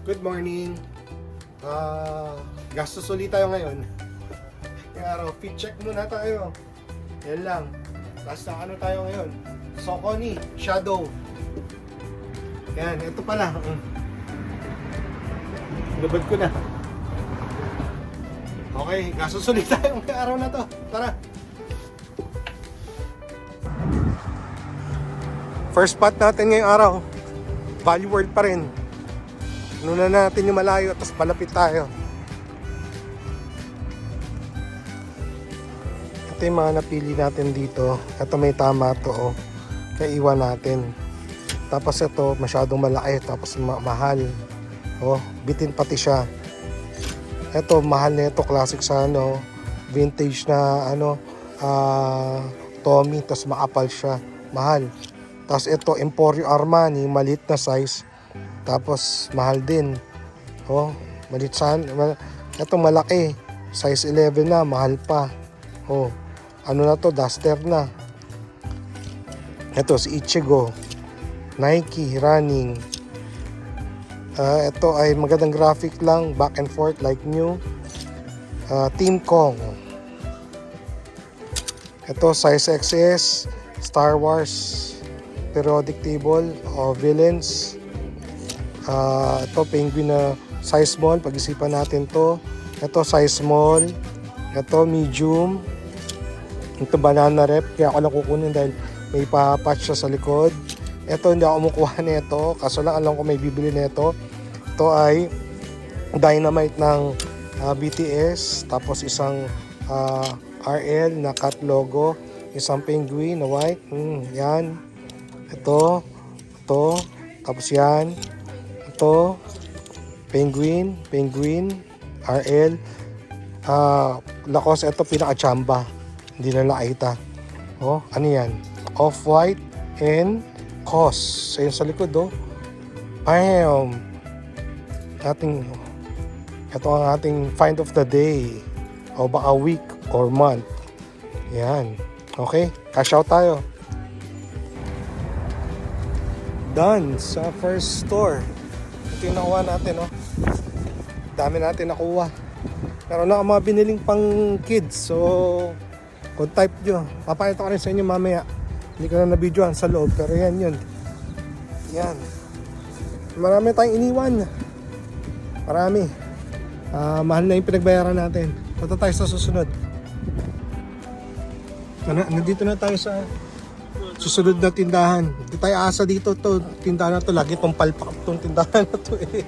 Good morning. Gastos ulit tayo ngayon. Kaya fit check muna tayo. Yan lang. Tapos na ano tayo ngayon? Socony Shadow. Yan, ito pala. Lubad ko na. Okay, gastos ulit tayo ngayong araw na to. Tara. First spot natin ngayong araw. Value World pa rin. Nuna natin yung malayo, tapos palapit tayo. Ito yung mga napili natin dito. Ito may tama to, oh. Kaya iwan natin. Tapos ito, masyadong malaki, tapos mahal. Oh, bitin pati siya. Ito, mahal na ito, classic sa ano, vintage na ano, Tommy, tapos makapal siya. Mahal. Tapos ito, Emporio Armani, maliit na size. Tapos mahal din. Oh, maliit saan. Ito malaki. Size 11 na, mahal pa. Oh, ano na to, duster na. Ito si Ichigo. Nike running. Ito ay magandang graphic lang, back and forth like new. Team Kong. Ito size XS, Star Wars periodic table o villains. Ito penguin na size small, pag-isipan natin to. Ito size small. Ito medium. Ito banana rep, kaya ako lang kukunin dahil may pa-patch siya sa likod. Ito hindi ako kumukuha nito, kaso lang alam ko may bibili nito. Ito ay Dynamite ng BTS, tapos isang RL na cat logo, isang penguin na white. Yan. Ito, tapos yan. Ito, penguin, RL. Lacoste, ito pinaka-chamba. Hindi na nakita. Oh, ano yan? Off-white and COS. So yun sa likod, oh. Bam! Ito ang ating find of the day. O baka week or month. Yan. Okay, cash out tayo. Done sa first store. Ito yung nakuha natin, oh. Dami natin nakuha. Pero na mga biniling pang kids. So, kung type nyo, papakita ko rin sa inyo mamaya. Hindi ko na na-videoan sa loob, pero yan yun. Yan. Marami tayong iniwan. Marami. Mahal na yung pinagbayaran natin. Punta tayo sa susunod. Nandito na tayo sa susunod na tindahan. Hindi tayo asa dito to. Tindahan na to. Lagi itong palpak itong tindahan na to eh.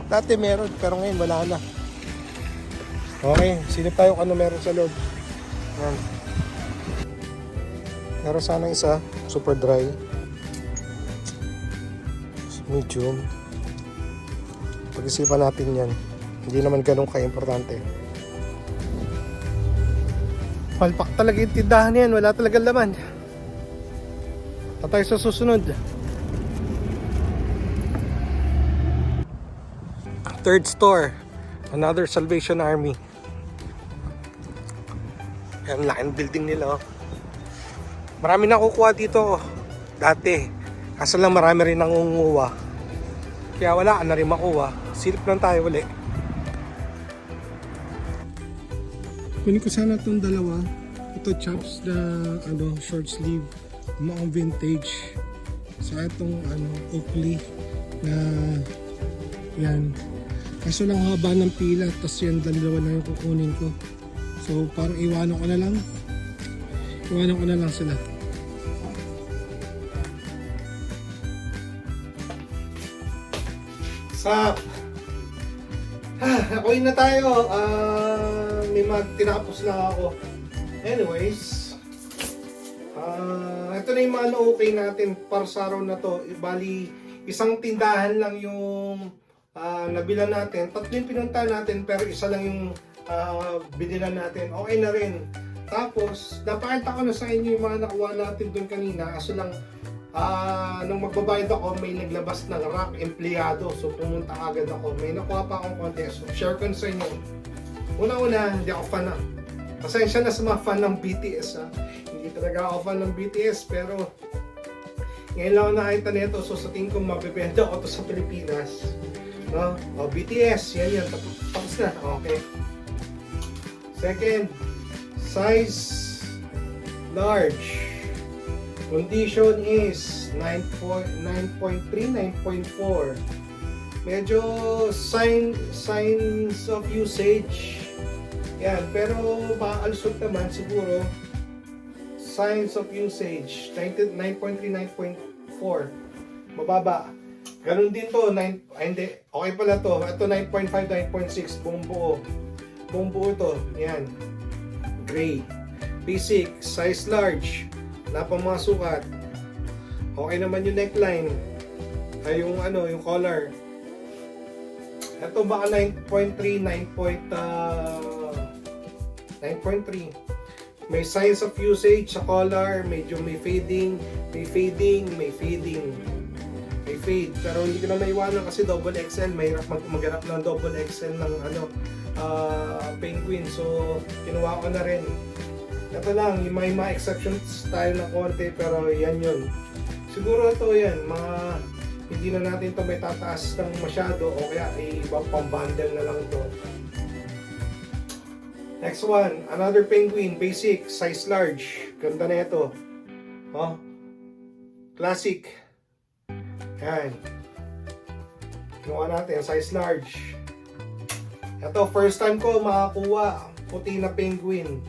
Dati meron, pero ngayon wala na. Okay, silip tayo kung ano meron sa loob. Yan. Meron sana isa, super dry. Medium. Pag-isipan natin yan. Hindi naman ganun ka-importante. Palpak talaga yung tindahan yan. Wala talagang laman. Tayo sa susunod. Third store. Another Salvation Army. Yan, laking building nila, oh. Marami na kukuha dito, oh. Dati. Kaso lang marami rin nangunguha. Kaya wala ka na rin makuha. Silip lang tayo uli. Kunin ko sana itong dalawa. Ito chaps na short sleeve. Mukhang vintage. Sa itong Oakley na yan. Kaso lang haba ng pila, tapos yan dalawa na yung kukunin ko. So parang iwanan ko na lang sila. Sup? Okay na tayo. May tinapos na ako. Anyways, ito na yung mga na-okay natin para sa araw na to. Bali, isang tindahan lang yung nabilan natin. Tatlo yung pinunta natin, pero isa lang yung binilan natin. Okay na rin. Tapos, napakita ko na sa inyo yung mga nakuha natin doon kanina. Kaso lang, nung magbabayad ako, may naglabas ng rack empleyado. So, pumunta agad ako. May nakuha pa akong konti. So, share ko sa inyo. Una-una, hindi ako fan pasensya na sa mga fan ng BTS, ha. Hindi talaga ako fan ng BTS, pero ngayon lang ako nakita nito. So, sa tingin ko, mabibenta ako to sa Pilipinas. No? O, BTS. Yan. Tapos na. Okay. Second, size large. Condition is 9.3, 9.4. Medyo signs of usage. Yan. Pero maalusot naman siguro. Signs of usage. 9.3, 9.4. Mababa. Ganun din to, hindi, okay pala to. Ito 9.5, 9.6, buong buo. Buong buo to, yan. Gray. Basic, size large. Wala pang mga sukat. Okay naman yung neckline. Ay yung yung collar. Ito baka 9.3, 9.3. May signs of usage sa collar, medyo may fading, may fade. Pero hindi ko na maiwanan kasi double XL, mahirap maghanap ng double XL ng penguin. So, kinuha ko na rin. Ito lang, may mga exceptions tayo ng konti, pero yan yun. Siguro ito yan, hindi na natin ito may tataas ng masyado o kaya ibang pang-bundle na lang ito. Next one, another penguin, basic, size large. Ganda na ito. Oh, classic. Yan. Kinuha natin, size large. Ito, first time ko makakuha puti na penguin.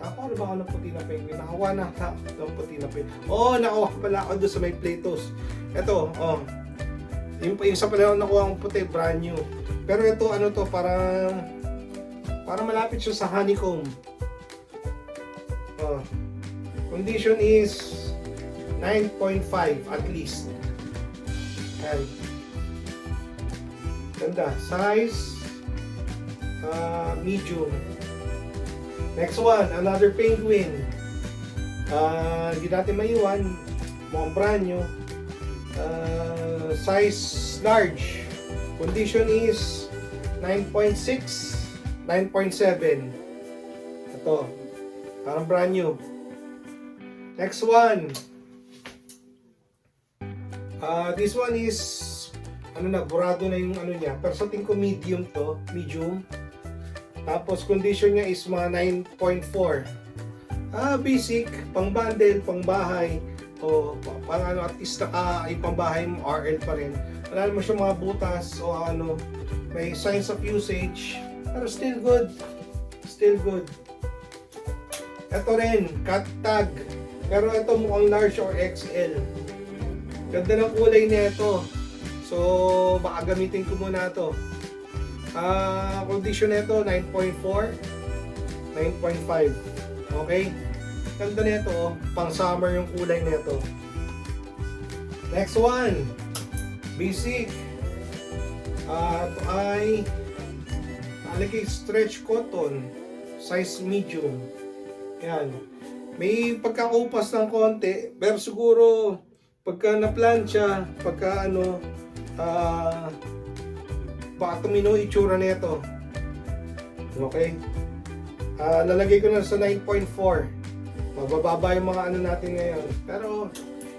Nakakuha na ba ako ng puti na penguin? Nakakuha na ng puti na penguin. Oh, nakakuha pala ako doon sa may Platos. Ito, oh. Yung sa pala nakuha akong puti, brand new. Pero ito, parang malapit siya sa honeycomb. Oh. Condition is 9.5 at least. Ayan. Ganda. Size medium. Next one, another penguin. Hindi natin maiwan. Mukhang brand new. Size large. Condition is 9.6, 9.7. Ito. Parang brand new. Next one. This one is burado na yung niya. Pero sa tingin ko medium to, medium. Tapos condition niya is mga 9.4. Basic, pang bundle, pang bahay. O pang at least pang bahay mo, RL pa rin. Wala naman siya mga butas o may signs of usage. Pero still good. Still good. Ito rin, cut tag. Pero ito mukhang large or XL. Ganda ng kulay nito. So, baka gamitin ko muna ito. Condition nito 9.4, 9.5. Okay? Ganda nito, pang summer yung kulay nito. Next one. Basic. Ito ay nalagay stretch cotton, size medium. Yan. May pagkakaupas ng konti, pero siguro pagka na-plancha, pagka baka tumino itsura nito. Okay? Lalagay ko na sa 9.4. Mabababa yung mga natin ngayon. Pero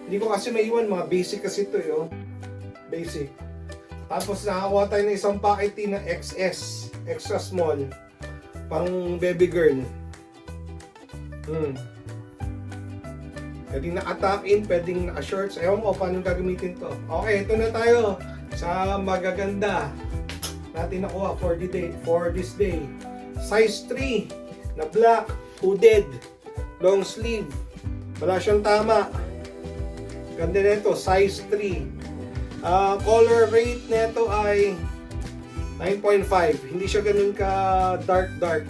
hindi ko kasi maiwan, mga basic kasi ito yo. Basic. Tapos nakakuha tayo ng isang packet na XS, extra small, pang baby girl. Pwedeng naka-tuck in, pwedeng naka-shorts. Ewan ko paano gagamitin to. Okay, ito na tayo sa magaganda natin nakuha for this day. Size 3 na black, hooded, long sleeve. Wala siyang tama. Ganda nito, size 3. Color rate nito ay 9.5. Hindi siya ganun ka dark.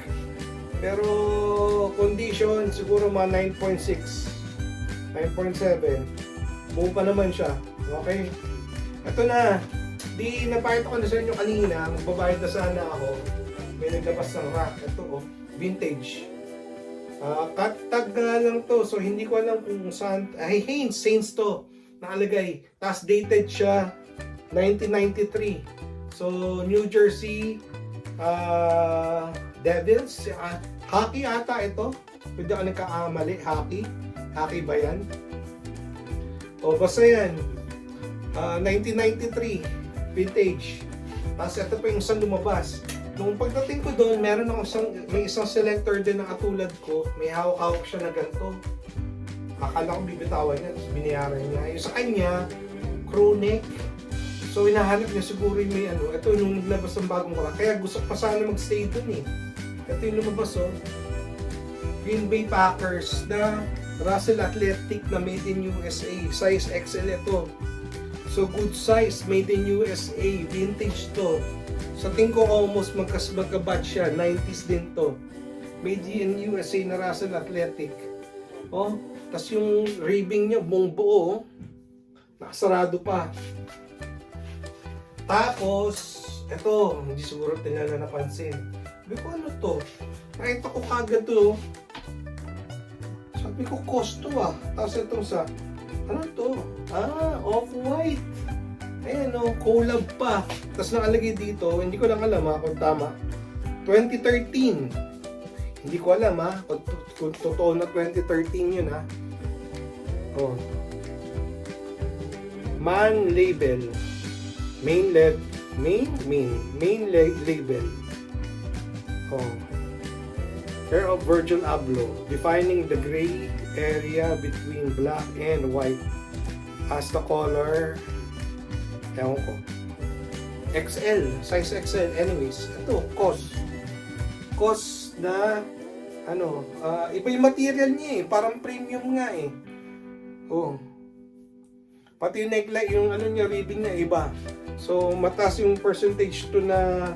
Pero condition siguro mga 9.6. 9.7. Buo pa naman siya. Okay? Ito na. Di napakita ko na sa inyo kanina. Magbabayad na sana ako. May naglabas ng rack. Ito vintage. Cut tag nga lang to. So hindi ko alam kung saan. Hanes, Saints to. Nakalagay. Tapos dated siya 1993. So New Jersey Devils. Hockey ata ito. Pwede ka nagkakamali. Hockey ba yan? O basta yan. 1993. vintage. Tapos ito pa yung isang lumabas. Nung pagdating ko doon, may isang selector din na katulad ko. May hawak-hawak siya na ganito. Akala ko bibitawan niya, tapos binayaran niya. Yung sa kanya, crew neck. So hinahanap niya siguro yung may ano. Ito yung naglabas ng bagong kura. Kaya gusto ko pa sana magstay doon eh. Ito yung lumabas oh. Green Bay Packers na Russell Athletic na made in USA. Size XL ito. So good size, made in USA. Vintage to. Sa tingin ko almost magka-batch siya. 90s din to. Made in USA na Russell Athletic. Oh, tas yung ribbing niya buong buo. Nakasarado pa. Tapos, ito, hindi siguro tinala napansin. Sabi ko, ano to? Nakita ko kagad to. Sabi ko, cost to ah. Tapos itong sa, ano to? Ah, off-white. Ayan o, collab pa. Tapos nakalagay dito, hindi ko lang alam ha, kung tama. 2013. Hindi ko alam ha, kung totoo na 2013 yun ha. Oh. Man label. Main label. Oh. Pair of Virgil Abloh, defining the gray area between black and white as the color. Ewan ko. XL, size XL. Anyways, ito, COS na ano, iba yung material niya eh, parang premium nga eh. Oh. Pati yung neckline, yung ano niya, ribbing niya iba. So, mataas yung percentage to na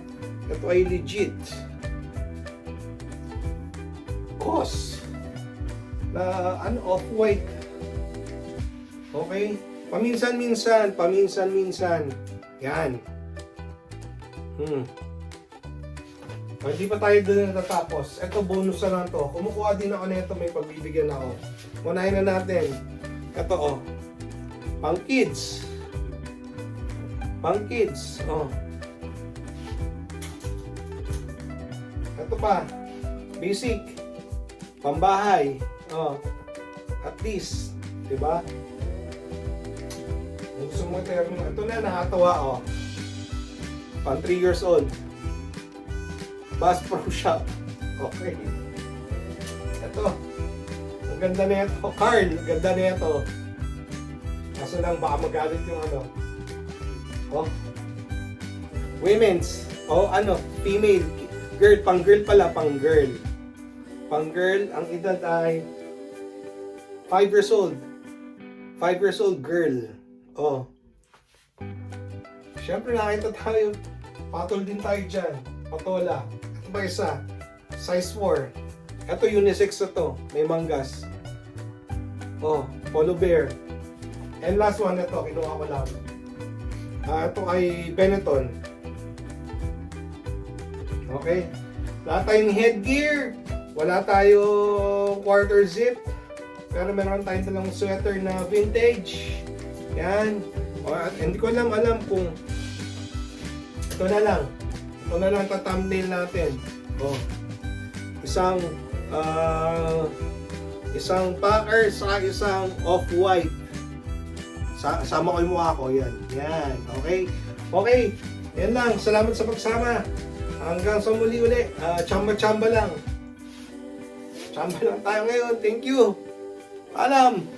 ito ay legit. COS na ano, off-white. Okay? Paminsan-minsan. Yan. Hindi pa tayo doon natatapos. Ito, bonus na lang to. Kumukuha din ako nito, may pagbibigyan ako. Unahin na natin. Ito, oh. Pang kids. Oh. Ito pa. Basic. Pambahay. Oh. At least. Diba? Kung gusto mo ito na, nakatawa, oh. Pang 3 years old. Bass Pro Shop. Okay. Ito. Ang ganda na ito. Carl, ganda na ito. Kaso lang, baka magalit yung ano. Oh. Women's. Oh, ano, female. Girl, pang girl pala, pang girl. Pang girl, ang edad ay 5 years old. 5 years old girl. Oh. Siyempre nakita tayo. Patol din tayo dyan. Patola. Ito ba isa? Size 4. Ito unisex na to. May manggas. Oh, polo bear. And last one, ito. Kinuha ko lang. Ito ay Benetton. Okay. Wala tayong headgear. Wala tayong quarter zip. Pero meron tayong talang sweater na vintage. Yan. Hindi ko alam kung ito na lang ta-thumbnail natin. Oh. Isang packer sa isang off-white. Sama ko yung mukha ko. Yan. Okay. Yan lang. Salamat sa pagsama. Hanggang sa muli uli. Chamba lang. Chamba lang tayo ngayon. Thank you. Paalam.